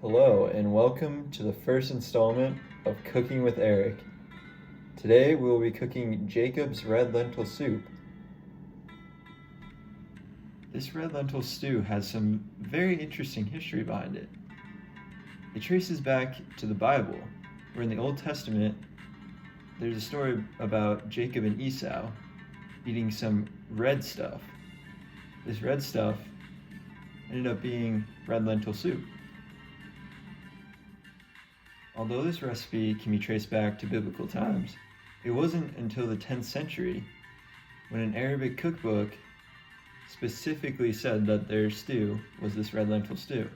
Hello, and welcome to the first installment of Cooking with Eric. Today we will be cooking Jacob's red lentil soup. This red lentil stew has some very interesting history behind it. It traces back to the Bible, where in the Old Testament there's a story about Jacob and Esau eating some red stuff. This red stuff ended up being red lentil soup. Although this recipe can be traced back to biblical times, it wasn't until the 10th century when an Arabic cookbook specifically said that their stew was this red lentil stew.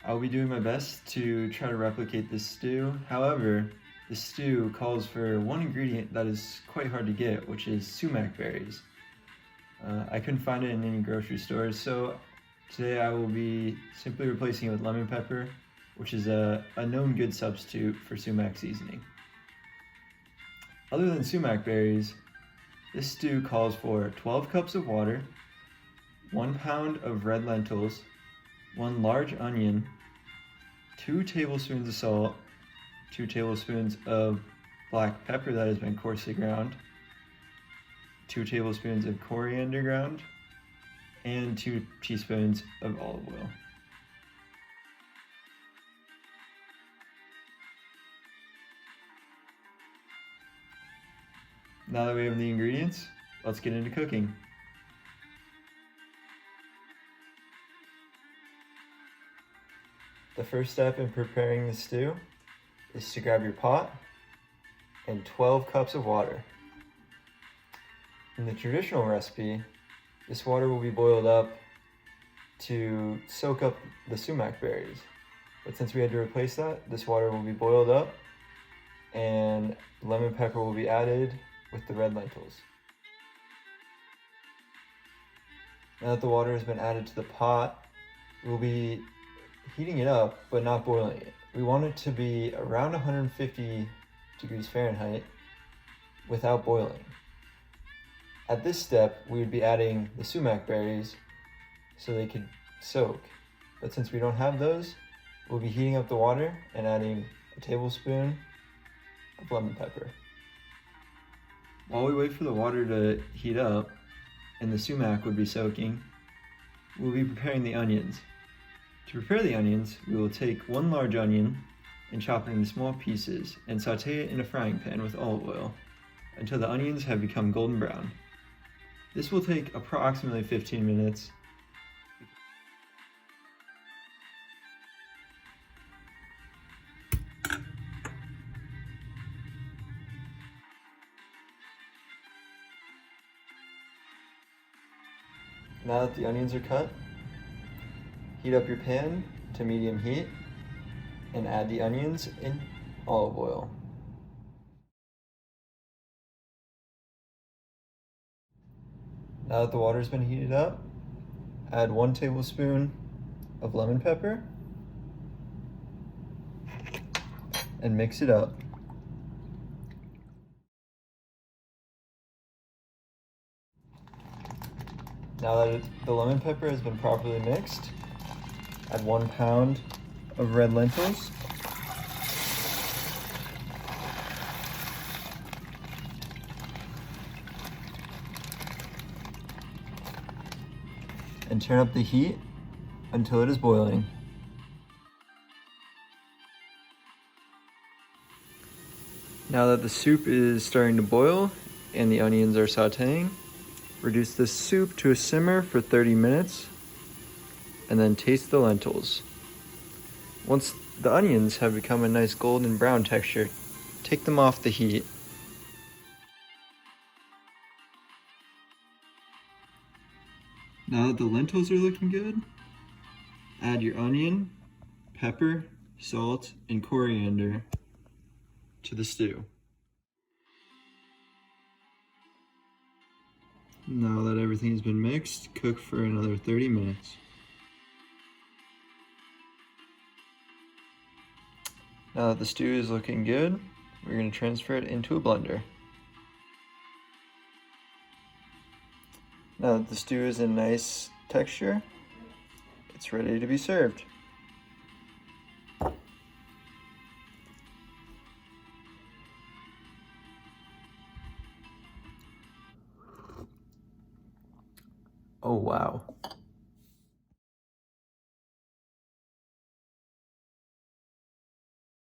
I'll be doing my best to try to replicate this stew. However, the stew calls for one ingredient that is quite hard to get, which is sumac berries. I couldn't find it in any grocery stores, so today I will be simply replacing it with lemon pepper, which is a known good substitute for sumac seasoning. Other than sumac berries, this stew calls for 12 cups of water, 1 pound of red lentils, 1 large onion, 2 tablespoons of salt, 2 tablespoons of black pepper that has been coarsely ground, 2 tablespoons of coriander ground, and 2 teaspoons of olive oil. Now that we have the ingredients, let's get into cooking. The first step in preparing the stew is to grab your pot and 12 cups of water. In the traditional recipe, this water will be boiled up to soak up the sumac berries. But since we had to replace that, this water will be boiled up and lemon pepper will be added with the red lentils. Now that the water has been added to the pot, we'll be heating it up but not boiling it. We want it to be around 150 degrees Fahrenheit without boiling. At this step, we would be adding the sumac berries so they could soak. But since we don't have those, we'll be heating up the water and adding a tablespoon of lemon pepper. While we wait for the water to heat up and the sumac would be soaking, we'll be preparing the onions. To prepare the onions, we will take 1 large onion and chop it into small pieces and saute it in a frying pan with olive oil until the onions have become golden brown. This will take approximately 15 minutes. Now that the onions are cut, heat up your pan to medium heat and add the onions in olive oil. Now that the water has been heated up, add 1 tablespoon of lemon pepper and mix it up. Now that the lemon pepper has been properly mixed, add 1 pound of red lentils. And turn up the heat until it is boiling. Now that the soup is starting to boil and the onions are sauteing, reduce the soup to a simmer for 30 minutes and then taste the lentils. Once the onions have become a nice golden brown texture, take them off the heat. Now that the lentils are looking good, add your onion, pepper, salt, and coriander to the stew. Now that everything has been mixed, cook for another 30 minutes. Now that the stew is looking good, we're going to transfer it into a blender. Now that the stew is a nice texture, it's ready to be served. Oh, wow.